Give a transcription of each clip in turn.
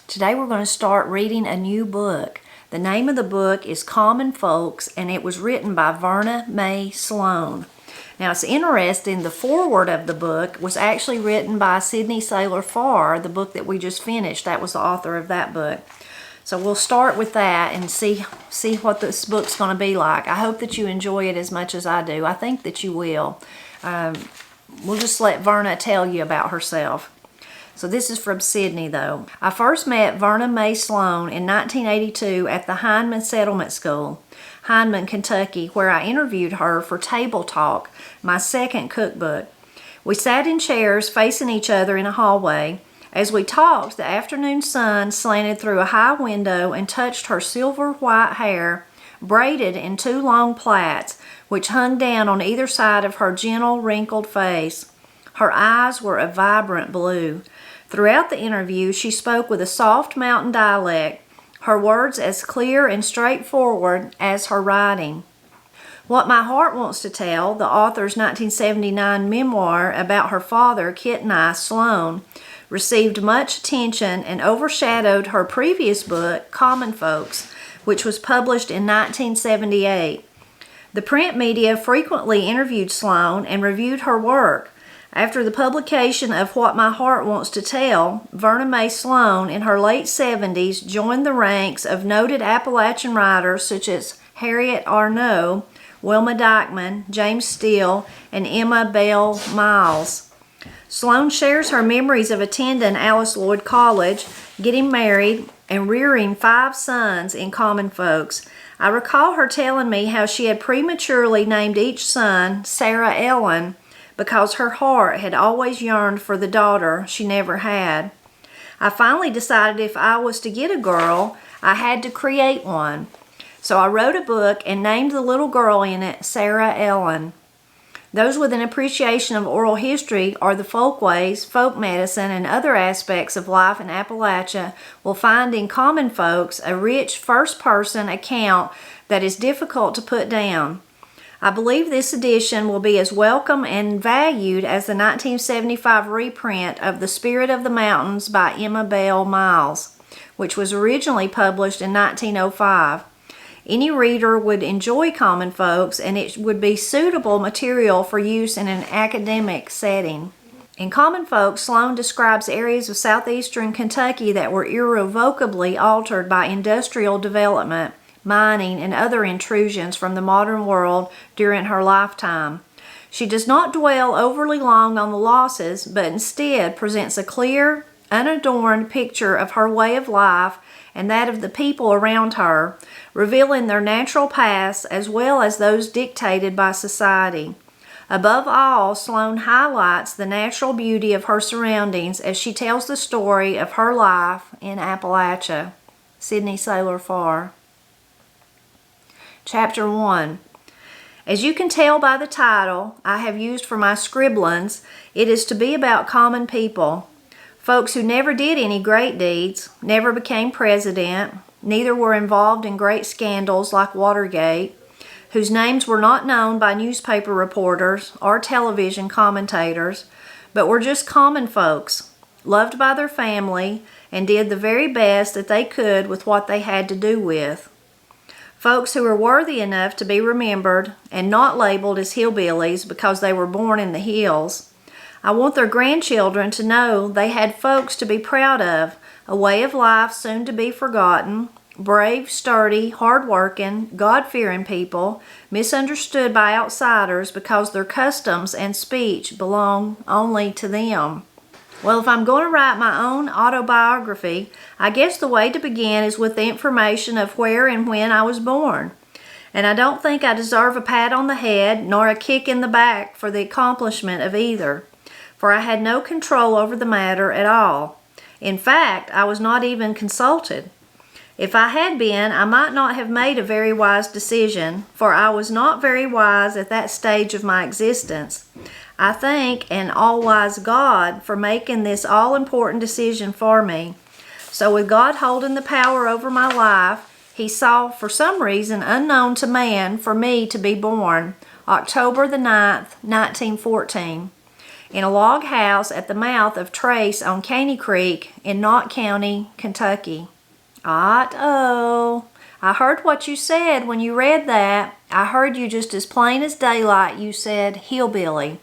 Today we're going to start reading a new book. The name of the book is Common Folks, and it was written by Verna Mae Slone. Now it's interesting, the foreword of the book was actually written by Sidney Saylor Farr, the book that we just finished. That was the author of that book. So we'll start with that and see what this book's going to be like. I hope that you enjoy it as much as I do. I think that you will. We'll just let Verna tell you about herself. So this is from Sydney, though. I first met Verna Mae Slone in 1982 at the Hindman Settlement School, Hindman, Kentucky, where I interviewed her for Table Talk, my second cookbook. We sat in chairs facing each other in a hallway. As we talked, the afternoon sun slanted through a high window and touched her silver white hair, braided in two long plaits, which hung down on either side of her gentle, wrinkled face. Her eyes were a vibrant blue. Throughout the interview, she spoke with a soft mountain dialect, her words as clear and straightforward as her writing. What My Heart Wants to Tell, the author's 1979 memoir about her father, Kit and I, Slone, received much attention and overshadowed her previous book, Common Folks, which was published in 1978. The print media frequently interviewed Slone and reviewed her work. After the publication of What My Heart Wants to Tell, Verna Mae Slone, in her late 70s, joined the ranks of noted Appalachian writers such as Harriet Arnott, Wilma Dykeman, James Steele, and Emma Bell Miles. Slone shares her memories of attending Alice Lloyd College, getting married, and rearing 5 sons in Common Folks. I recall her telling me how she had prematurely named each son Sarah Ellen, because her heart had always yearned for the daughter she never had. I finally decided if I was to get a girl, I had to create one. So I wrote a book and named the little girl in it Sarah Ellen. Those with an appreciation of oral history or the folkways, folk medicine, and other aspects of life in Appalachia will find in Common Folks a rich first-person account that is difficult to put down. I believe this edition will be as welcome and valued as the 1975 reprint of The Spirit of the Mountains by Emma Bell Miles, which was originally published in 1905. Any reader would enjoy Common Folks, and it would be suitable material for use in an academic setting. In Common Folks, Slone describes areas of southeastern Kentucky that were irrevocably altered by industrial development, mining, and other intrusions from the modern world during her lifetime. She does not dwell overly long on the losses, but instead presents a clear, unadorned picture of her way of life and that of the people around her, revealing their natural paths as well as those dictated by society. Above all, Slone highlights the natural beauty of her surroundings as she tells the story of her life in Appalachia. Sidney Saylor Farr. Chapter 1. As you can tell by the title I have used for my scribblings, it is to be about common people. Folks who never did any great deeds, never became president, neither were involved in great scandals like Watergate, whose names were not known by newspaper reporters or television commentators, but were just common folks, loved by their family, and did the very best that they could with what they had to do with. Folks who are worthy enough to be remembered and not labeled as hillbillies because they were born in the hills. I want their grandchildren to know they had folks to be proud of, a way of life soon to be forgotten, brave, sturdy, hard-working, God-fearing people, misunderstood by outsiders because their customs and speech belong only to them. Well, if I'm going to write my own autobiography, I guess the way to begin is with the information of where and when I was born. And I don't think I deserve a pat on the head nor a kick in the back for the accomplishment of either, for I had no control over the matter at all. In fact, I was not even consulted. If I had been, I might not have made a very wise decision, for I was not very wise at that stage of my existence. I thank an all-wise God for making this all-important decision for me. So with God holding the power over my life, He saw, for some reason unknown to man, for me to be born, October the 9th, 1914. in a log house at the mouth of Trace on Caney Creek in Knott County, Kentucky. Oh, I heard what you said when you read that. I heard you just as plain as daylight. You said hillbilly.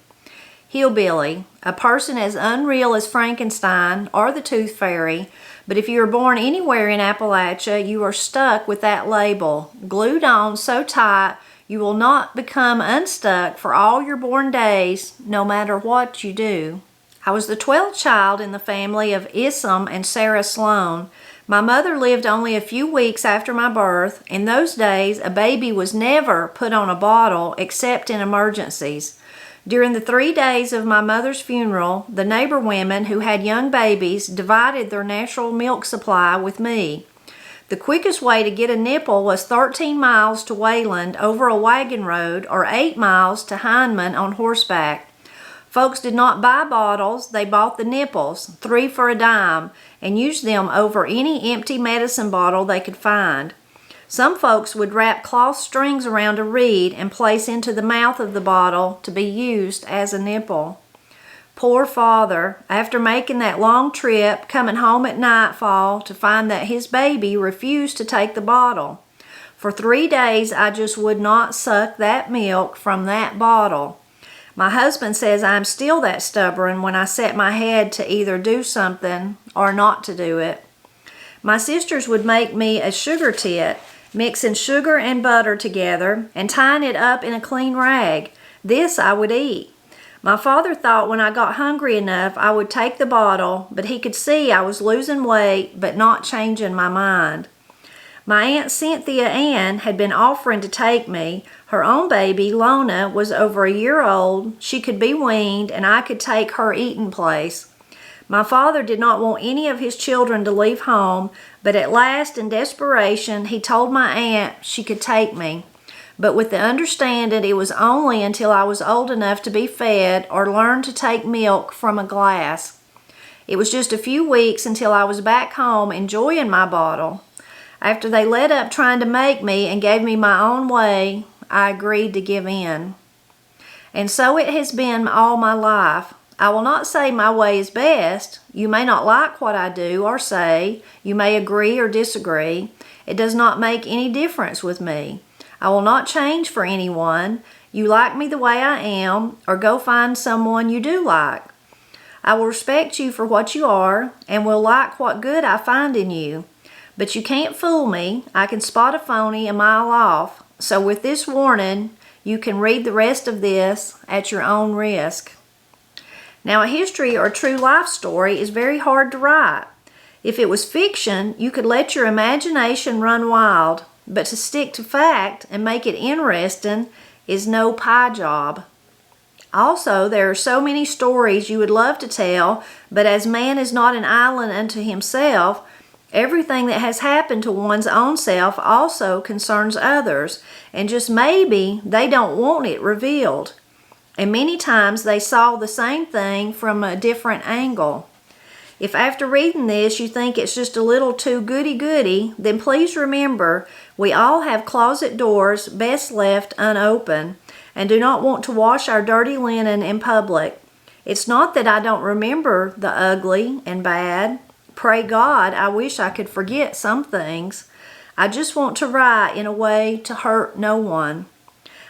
Hillbilly, a person as unreal as Frankenstein or the Tooth Fairy, but if you are born anywhere in Appalachia, you are stuck with that label, glued on so tight you will not become unstuck for all your born days, no matter what you do. I was the 12th child in the family of Isam and Sarah Slone. My mother lived only a few weeks after my birth. In those days, a baby was never put on a bottle except in emergencies. During the 3 days of my mother's funeral, the neighbor women who had young babies divided their natural milk supply with me. The quickest way to get a nipple was 13 miles to Wayland over a wagon road or 8 miles to Hindman on horseback. Folks did not buy bottles, they bought the nipples, 3 for a dime, and used them over any empty medicine bottle they could find. Some folks would wrap cloth strings around a reed and place into the mouth of the bottle to be used as a nipple. Poor father, after making that long trip, coming home at nightfall to find that his baby refused to take the bottle. For 3 days I just would not suck that milk from that bottle. My husband says I'm still that stubborn when I set my head to either do something or not to do it. My sisters would make me a sugar tit, mixing sugar and butter together and tying it up in a clean rag. This I would eat. My father thought when I got hungry enough I would take the bottle, but he could see I was losing weight but not changing my mind. My Aunt Cynthia Ann had been offering to take me. Her own baby, Lona, was over a year old. She could be weaned, and I could take her eating place. My father did not want any of his children to leave home, but at last, in desperation, he told my aunt she could take me, but with the understanding it was only until I was old enough to be fed or learn to take milk from a glass. It was just a few weeks until I was back home enjoying my bottle. After they let up trying to make me and gave me my own way, I agreed to give in. And so it has been all my life. I will not say my way is best. You may not like what I do or say. You may agree or disagree. It does not make any difference with me. I will not change for anyone. You like me the way I am, or go find someone you do like. I will respect you for what you are, and will like what good I find in you. But you can't fool me. I can spot a phony a mile off. So with this warning, you can read the rest of this at your own risk. Now, a history or true life story is very hard to write. If it was fiction, you could let your imagination run wild, but to stick to fact and make it interesting is no pie job. Also, there are so many stories you would love to tell, but as man is not an island unto himself, everything that has happened to one's own self also concerns others, and just maybe they don't want it revealed. And many times they saw the same thing from a different angle. If after reading this you think it's just a little too goody-goody, then please remember we all have closet doors best left unopened and do not want to wash our dirty linen in public. It's not that I don't remember the ugly and bad. Pray God, I wish I could forget some things. I just want to write in a way to hurt no one.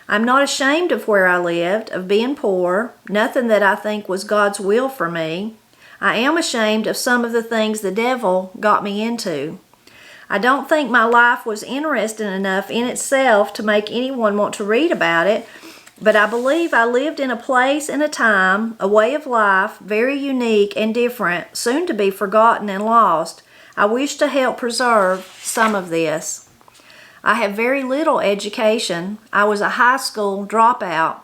I'm not ashamed of where I lived, of being poor, nothing that I think was God's will for me. I am ashamed of some of the things the devil got me into. I don't think my life was interesting enough in itself to make anyone want to read about it, but I believe I lived in a place and a time, a way of life, very unique and different, soon to be forgotten and lost. I wish to help preserve some of this. I have very little education. I was a high school dropout.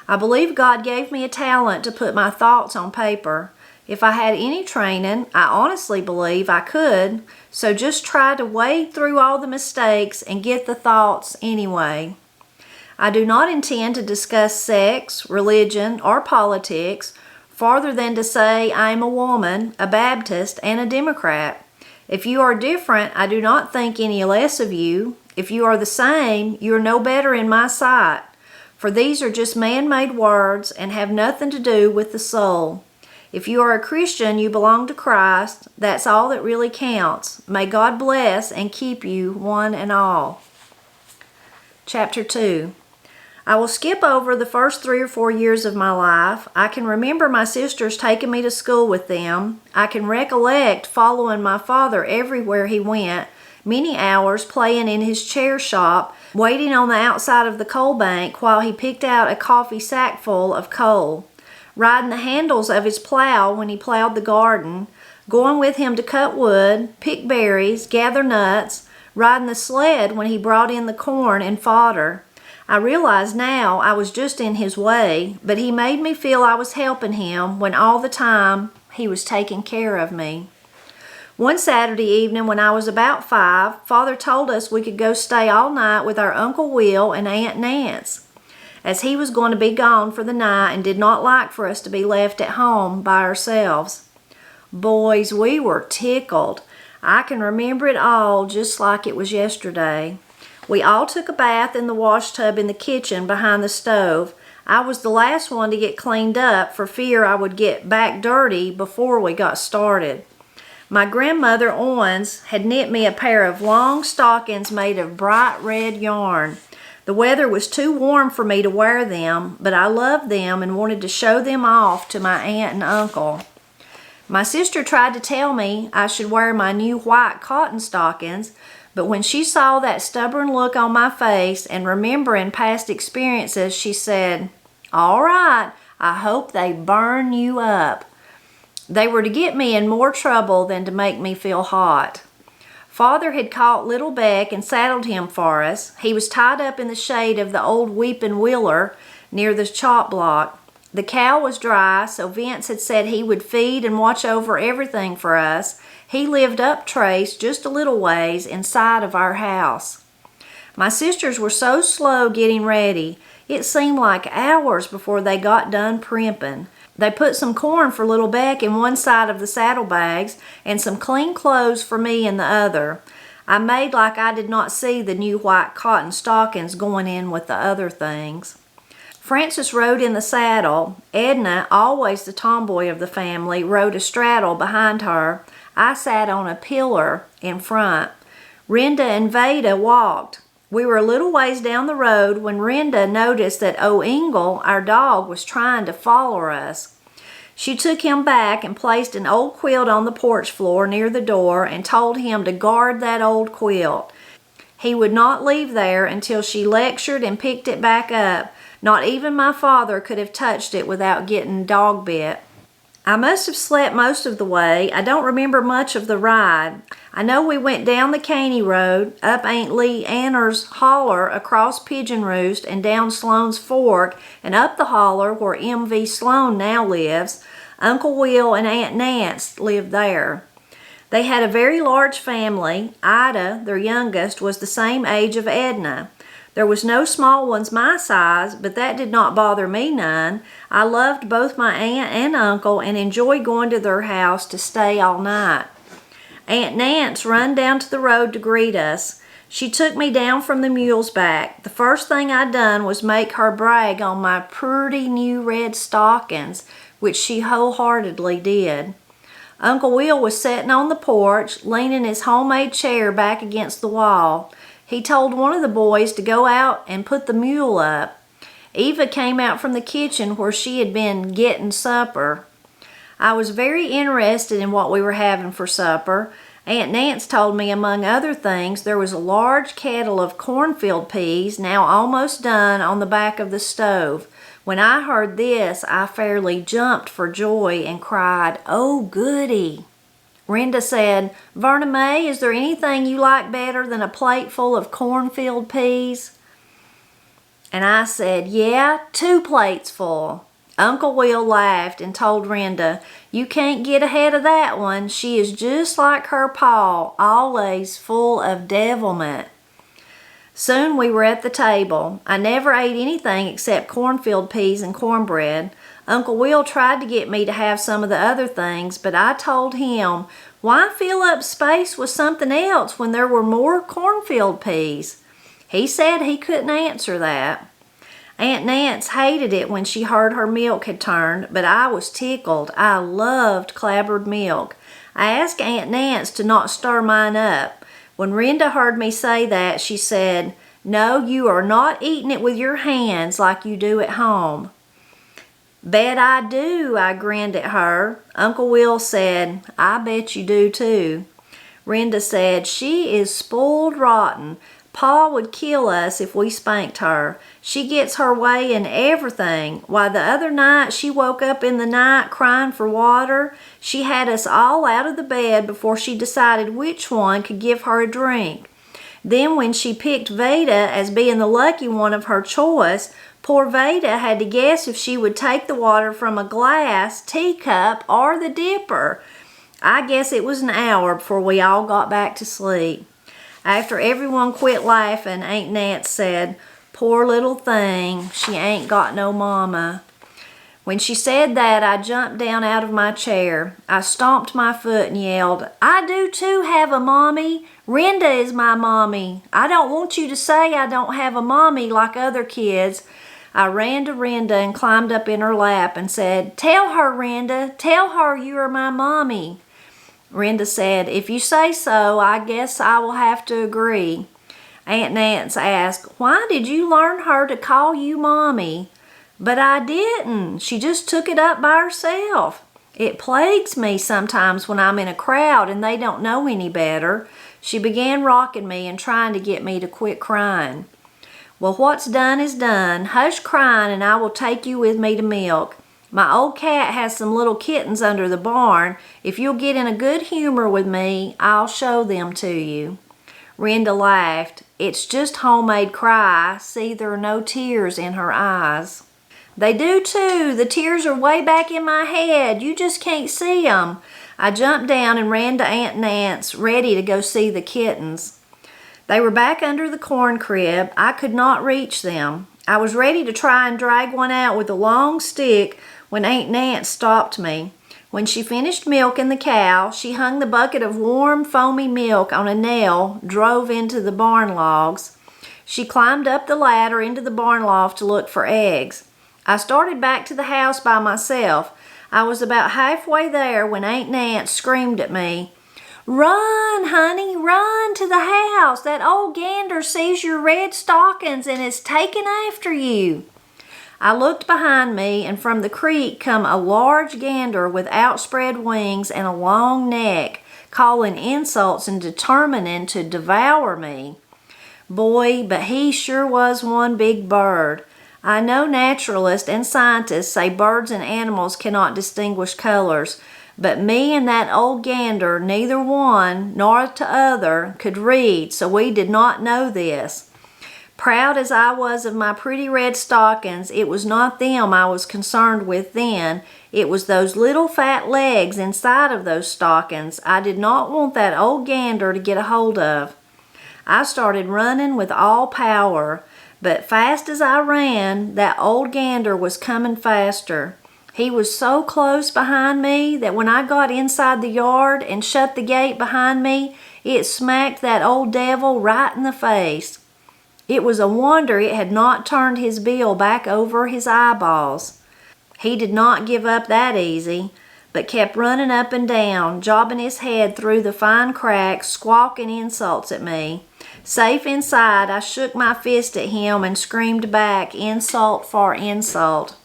I believe God gave me a talent to put my thoughts on paper. If I had any training, I honestly believe I could, so just try to wade through all the mistakes and get the thoughts anyway. I do not intend to discuss sex, religion, or politics, farther than to say I am a woman, a Baptist, and a Democrat. If you are different, I do not think any less of you. If you are the same, you are no better in my sight. for these are just man-made words and have nothing to do with the soul. If you are a Christian, you belong to Christ. That's all that really counts. May God bless and keep you one and all. Chapter 2. I will skip over the first 3 or 4 years of my life. I can remember my sisters taking me to school with them. I can recollect following my father everywhere he went, many hours playing in his chair shop, waiting on the outside of the coal bank while he picked out a coffee sackful of coal, riding the handles of his plow when he plowed the garden, going with him to cut wood, pick berries, gather nuts, riding the sled when he brought in the corn and fodder. I realize now I was just in his way, but he made me feel I was helping him when all the time he was taking care of me. One Saturday evening when I was about 5, Father told us we could go stay all night with our Uncle Will and Aunt Nance, as he was going to be gone for the night and did not like for us to be left at home by ourselves. Boys, we were tickled. I can remember it all just like it was yesterday. We all took a bath in the wash tub in the kitchen behind the stove. I was the last one to get cleaned up for fear I would get back dirty before we got started. My grandmother Owens had knit me a pair of long stockings made of bright red yarn. The weather was too warm for me to wear them, but I loved them and wanted to show them off to my aunt and uncle. My sister tried to tell me I should wear my new white cotton stockings, but when she saw that stubborn look on my face and remembering past experiences, she said, "All right, I hope they burn you up." They were to get me in more trouble than to make me feel hot. Father had caught little Beck and saddled him for us. He was tied up in the shade of the old weeping wheeler near the chop block. The cow was dry, so Vince had said he would feed and watch over everything for us. He lived up trace just a little ways inside of our house. My sisters were so slow getting ready. It seemed like hours before they got done primping. They put some corn for little Beck in one side of the saddlebags and some clean clothes for me in the other. I made like I did not see the new white cotton stockings going in with the other things. Frances rode in the saddle. Edna, always the tomboy of the family, rode astraddle behind her. I sat on a pillar in front. Renda and Veda walked. We were a little ways down the road when Renda noticed that O'Engle, our dog, was trying to follow us. She took him back and placed an old quilt on the porch floor near the door and told him to guard that old quilt. He would not leave there until she lectured and picked it back up. Not even my father could have touched it without getting dog bit. I must have slept most of the way. I don't remember much of the ride. I know we went down the Caney Road, up Aunt Lee Anner's holler, across Pigeon Roost, and down Slone's Fork, and up the holler where M.V. Slone now lives. Uncle Will and Aunt Nance lived there. They had a very large family. Ida, their youngest, was the same age of Edna. There was no small ones my size, but that did not bother me none. I loved both my aunt and uncle and enjoyed going to their house to stay all night. Aunt Nance run down to the road to greet us. She took me down from the mule's back. The first thing I done was make her brag on my pretty new red stockings, which she wholeheartedly did. Uncle Will was sitting on the porch, leaning his homemade chair back against the wall. He told one of the boys to go out and put the mule up. Eva came out from the kitchen where she had been getting supper. I was very interested in what we were having for supper. Aunt Nance told me, among other things, there was a large kettle of cornfield peas, now almost done, on the back of the stove. When I heard this, I fairly jumped for joy and cried, "Oh, goody!" Renda said, "Verna Mae, is there anything you like better than a plate full of cornfield peas?" And I said, "Yeah, 2 plates full." Uncle Will laughed and told Renda, "You can't get ahead of that one. She is just like her pa, always full of devilment." Soon we were at the table. I never ate anything except cornfield peas and cornbread. Uncle Will tried to get me to have some of the other things, but I told him, why fill up space with something else when there were more cornfield peas? He said he couldn't answer that. Aunt Nance hated it when she heard her milk had turned, but I was tickled. I loved clabbered milk. I asked Aunt Nance to not stir mine up. When Renda heard me say that, she said, "No, you are not eating it with your hands like you do at home." "Bet I do," I grinned at her. Uncle Will said, "I bet you do too." Renda said, "She is spoiled rotten. Pa would kill us if we spanked her. She gets her way in everything. Why, the other night she woke up in the night crying for water. She had us all out of the bed before she decided which one could give her a drink. Then when she picked Veda as being the lucky one of her choice, poor Veda had to guess if she would take the water from a glass, teacup, or the dipper. I guess it was an hour before we all got back to sleep." After everyone quit laughing, Aunt Nance said, "Poor little thing, she ain't got no mama." When she said that, I jumped down out of my chair. I stomped my foot and yelled, "I do too have a mommy. Renda is my mommy. I don't want you to say I don't have a mommy like other kids." I ran to Renda and climbed up in her lap and said, "Tell her, Renda, tell her you are my mommy." Renda said, "If you say so, I guess I will have to agree." Aunt Nance asked, "Why did you learn her to call you mommy?" "But I didn't. She just took it up by herself. It plagues me sometimes when I'm in a crowd and they don't know any better." She began rocking me and trying to get me to quit crying. "Well, what's done is done. Hush crying and I will take you with me to milk. My old cat has some little kittens under the barn. If you'll get in a good humor with me, I'll show them to you." Renda laughed. "It's just homemade cry. See, there are no tears in her eyes." "They do too. The tears are way back in my head. You just can't see 'em." I jumped down and ran to Aunt Nance, ready to go see the kittens. They were back under the corn crib. I could not reach them. I was ready to try and drag one out with a long stick when Aunt Nance stopped me. When she finished milking the cow, she hung the bucket of warm, foamy milk on a nail, drove into the barn logs. She climbed up the ladder into the barn loft to look for eggs. I started back to the house by myself. I was about halfway there when Aunt Nance screamed at me, "Run, honey, run to the house. That old gander sees your red stockings and is taking after you." I looked behind me, and from the creek come a large gander with outspread wings and a long neck, calling insults and determining to devour me. Boy, but he sure was one big bird. I know naturalists and scientists say birds and animals cannot distinguish colors, but me and that old gander, neither one nor t'other could read, so we did not know this. Proud as I was of my pretty red stockings, it was not them I was concerned with then. It was those little fat legs inside of those stockings I did not want that old gander to get a hold of. I started running with all power, but fast as I ran, that old gander was coming faster. He was so close behind me that when I got inside the yard and shut the gate behind me, it smacked that old devil right in the face. It was a wonder it had not turned his bill back over his eyeballs. He did not give up that easy, but kept running up and down, jobbing his head through the fine cracks, squawking insults at me. Safe inside, I shook my fist at him and screamed back insult for insult.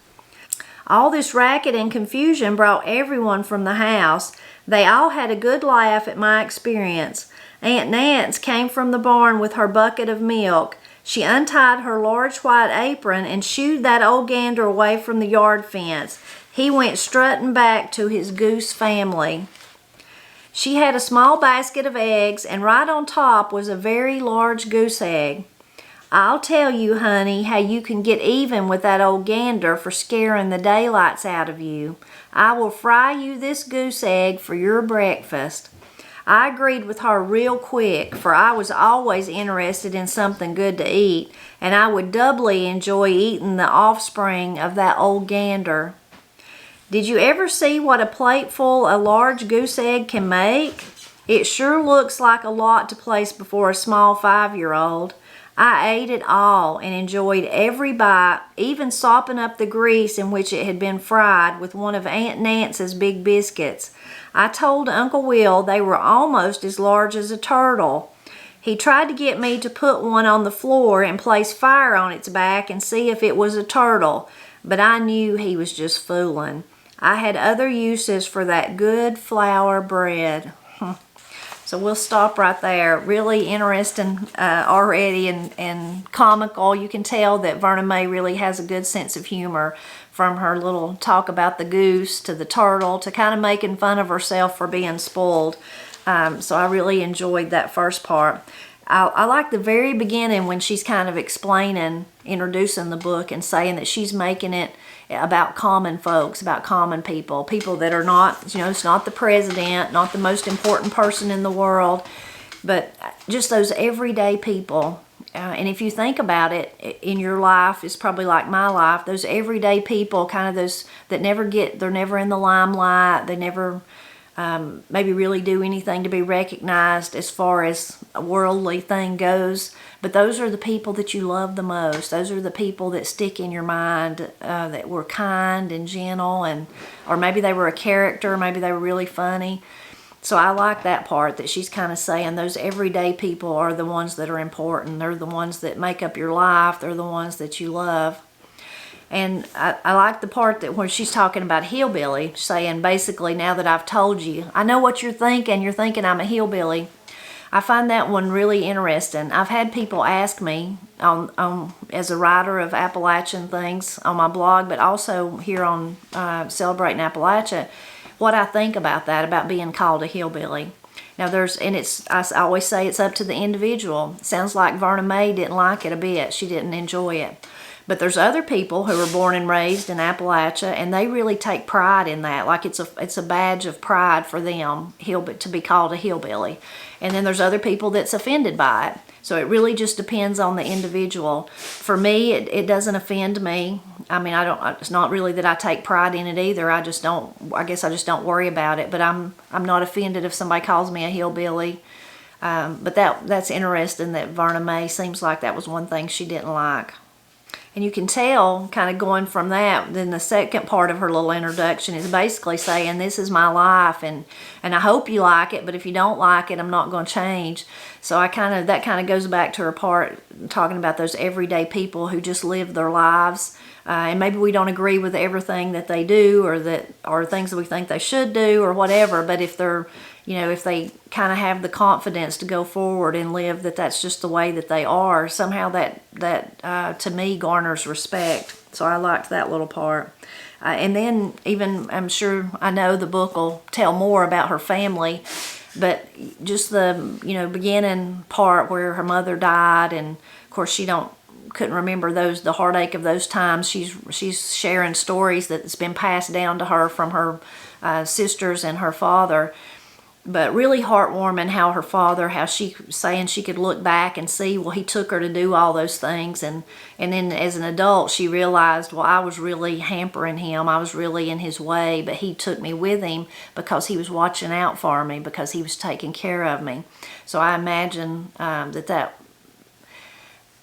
All this racket and confusion brought everyone from the house. They all had a good laugh at my experience. Aunt Nance came from the barn with her bucket of milk. She untied her large white apron and shooed that old gander away from the yard fence. He went strutting back to his goose family. She had a small basket of eggs, and right on top was a very large goose egg. "I'll tell you, honey, how you can get even with that old gander for scaring the daylights out of you. I will fry you this goose egg for your breakfast." I agreed with her real quick, for I was always interested in something good to eat, and I would doubly enjoy eating the offspring of that old gander. Did you ever see what a plateful a large goose egg can make? It sure looks like a lot to place before a small 5-year-old. I ate it all and enjoyed every bite, even sopping up the grease in which it had been fried with one of Aunt Nance's big biscuits. I told Uncle Will they were almost as large as a turtle. He tried to get me to put one on the floor and place fire on its back and see if it was a turtle, but I knew he was just fooling. I had other uses for that good flour bread. So we'll stop right there. Really interesting already and comical. You can tell that Verna Mae really has a good sense of humor, from her little talk about the goose to the turtle to kind of making fun of herself for being spoiled. So I really enjoyed that first part. I like the very beginning when she's kind of introducing the book and saying that she's making it about common folks, about common people that are not, it's not the president, not the most important person in the world, but just those everyday people. And if you think about it, in your life, it's probably like my life, those everyday people, kind of those that they're never in the limelight, they never maybe really do anything to be recognized as far as a worldly thing goes, but those are the people that you love the most. Those are the people that stick in your mind, that were kind and gentle, or maybe they were a character, maybe they were really funny. So I like that part, that she's kind of saying those everyday people are the ones that are important. They're the ones that make up your life. They're the ones that you love. And I like the part that when she's talking about hillbilly, saying basically, now that I've told you, I know what you're thinking I'm a hillbilly. I find that one really interesting. I've had people ask me, as a writer of Appalachian things on my blog, but also here on Celebrating Appalachia, what I think about that, about being called a hillbilly. Now I always say it's up to the individual. It sounds like Verna Mae didn't like it a bit. She didn't enjoy it. But there's other people who were born and raised in Appalachia, and they really take pride in that. Like it's a badge of pride for them to be called a hillbilly. And then there's other people that's offended by it. So it really just depends on the individual. For me, it doesn't offend me. I mean, it's not really that I take pride in it either. I guess I just don't worry about it. But I'm not offended if somebody calls me a hillbilly. But that's interesting that Verna Mae seems like that was one thing she didn't like. And you can tell, kind of going from that, then the second part of her little introduction is basically saying, this is my life, and I hope you like it, but if you don't like it, I'm not going to change. So that kind of goes back to her part, talking about those everyday people who just live their lives. And maybe we don't agree with everything that they do, or things that we think they should do, or whatever, but if they kind of have the confidence to go forward and live that's just the way that they are, somehow that to me garners respect. So I liked that little part. And then even, I know the book will tell more about her family, but just the, beginning part where her mother died, and of course she couldn't remember the heartache of those times. She's sharing stories that's been passed down to her from her sisters and her father. But really heartwarming how she saying she could look back and see, well, he took her to do all those things. And then as an adult, she realized, well, I was really hampering him. I was really in his way, but he took me with him because he was watching out for me, because he was taking care of me. So I imagine that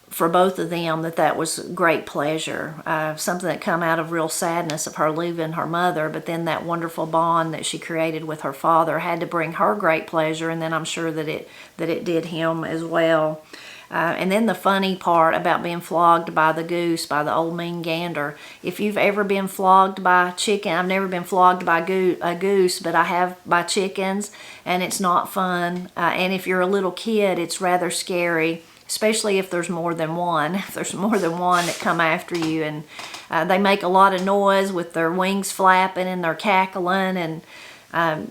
for both of them, that was great pleasure, something that come out of real sadness of her leaving her mother, but then that wonderful bond that she created with her father had to bring her great pleasure, and then I'm sure that it did him as well. And then the funny part about being flogged by the goose, by the old mean gander. If you've ever been flogged by chicken, I've never been flogged by a goose, but I have by chickens, and it's not fun. And if you're a little kid, it's rather scary, especially if there's more than one. If there's more than one that come after you, and they make a lot of noise with their wings flapping and they're cackling, and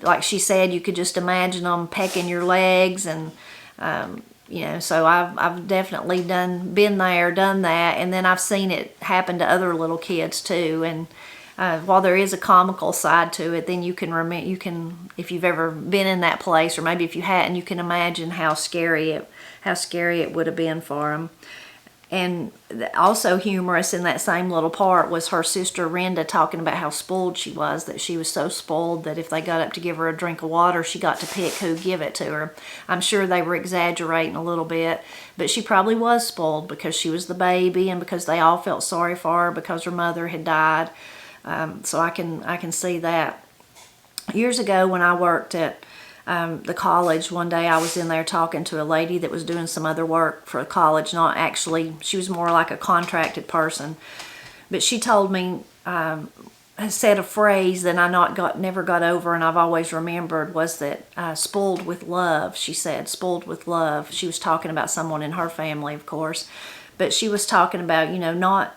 like she said, you could just imagine them pecking your legs, and so I've definitely been there, done that, and then I've seen it happen to other little kids too. And while there is a comical side to it, then you can if you've ever been in that place, or maybe if you hadn't, you can imagine how scary it would have been for them. And also humorous in that same little part was her sister Renda talking about how spoiled she was, that she was so spoiled that if they got up to give her a drink of water, she got to pick who give it to her. I'm sure they were exaggerating a little bit, but she probably was spoiled because she was the baby and because they all felt sorry for her because her mother had died. So I can see that. Years ago when I worked at the college, one day I was in there talking to a lady that was doing some other work for a college, not actually, she was more like a contracted person, but she told me, said a phrase that I never got over and I've always remembered, was that spoiled with love. She said spoiled with love. She was talking about someone in her family, of course, but she was talking about, you know, not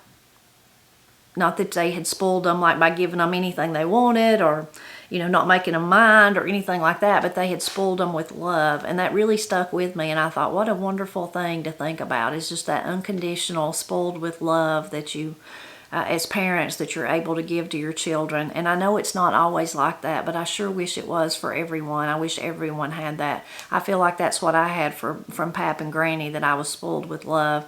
that they had spoiled them like by giving them anything they wanted or, you know, not making them mind or anything like that, but they had spoiled them with love. And that really stuck with me. And I thought, what a wonderful thing to think about, is just that unconditional spoiled with love that you, as parents, that you're able to give to your children. And I know it's not always like that, but I sure wish it was for everyone. I wish everyone had that. I feel like that's what I had from Pap and Granny, that I was spoiled with love.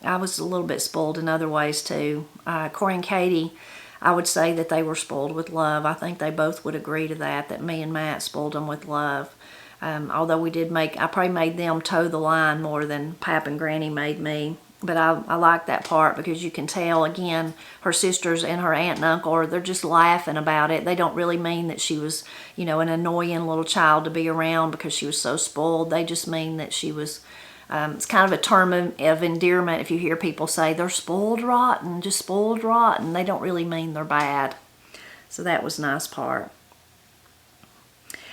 I was a little bit spoiled in other ways too. Corey and Katie, I would say that they were spoiled with love. I think they both would agree to that me and Matt spoiled them with love. Although I probably made them toe the line more than Pap and Granny made me. But I like that part because you can tell, again, her sisters and her aunt and uncle, they're just laughing about it. They don't really mean that she was, you know, an annoying little child to be around because she was so spoiled. They just mean that she was, it's kind of a term of endearment if you hear people say they're spoiled rotten, just spoiled rotten. They don't really mean they're bad. So that was a nice part.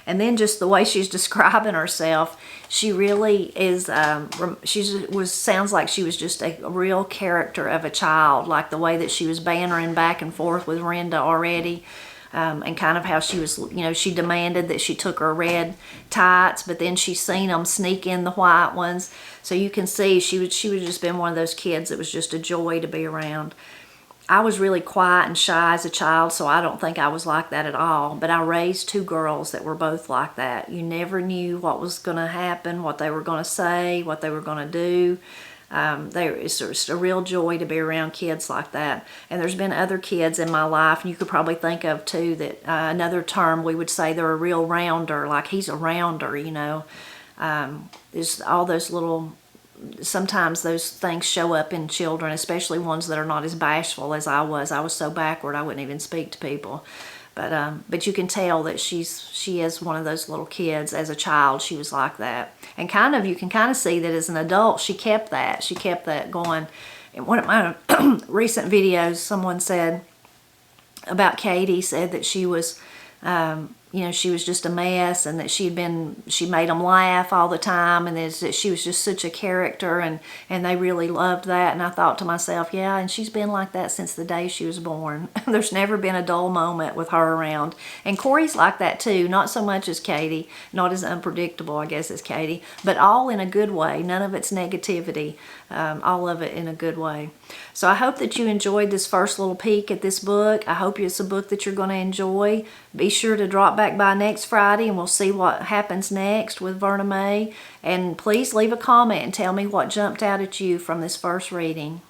And then just the way she's describing herself, she really is, sounds like she was just a real character of a child, like the way that she was bantering back and forth with Renda already. And kind of how she was, you know, she demanded that she took her red tights, but then she seen them sneak in the white ones. So you can see she would just been one of those kids that was just a joy to be around. I was really quiet and shy as a child, so I don't think I was like that at all. But I raised two girls that were both like that. You never knew what was going to happen, what they were going to say, what they were going to do. It's just a real joy to be around kids like that. And there's been other kids in my life, and you could probably think of too, that another term we would say they're a real rounder, like he's a rounder, you know. There's all those little, sometimes those things show up in children, especially ones that are not as bashful as I was. I was so backward I wouldn't even speak to people. But you can tell that she is one of those little kids. As a child, she was like that. And you can kind of see that as an adult, she kept that going. In one of my recent videos, someone said about Katie, said that she was, you know, she was just a mess, and that she made them laugh all the time, and that she was just such a character, and they really loved that. And I thought to myself, yeah, and she's been like that since the day she was born. There's never been a dull moment with her around. And Corey's like that too, not so much as Katie, not as unpredictable, I guess, as Katie, but all in a good way. None of it's negativity, all of it in a good way. So I hope that you enjoyed this first little peek at this book. I hope it's a book that you're going to enjoy. Be sure to drop back by next Friday and we'll see what happens next with Verna Mae. And please leave a comment and tell me what jumped out at you from this first reading.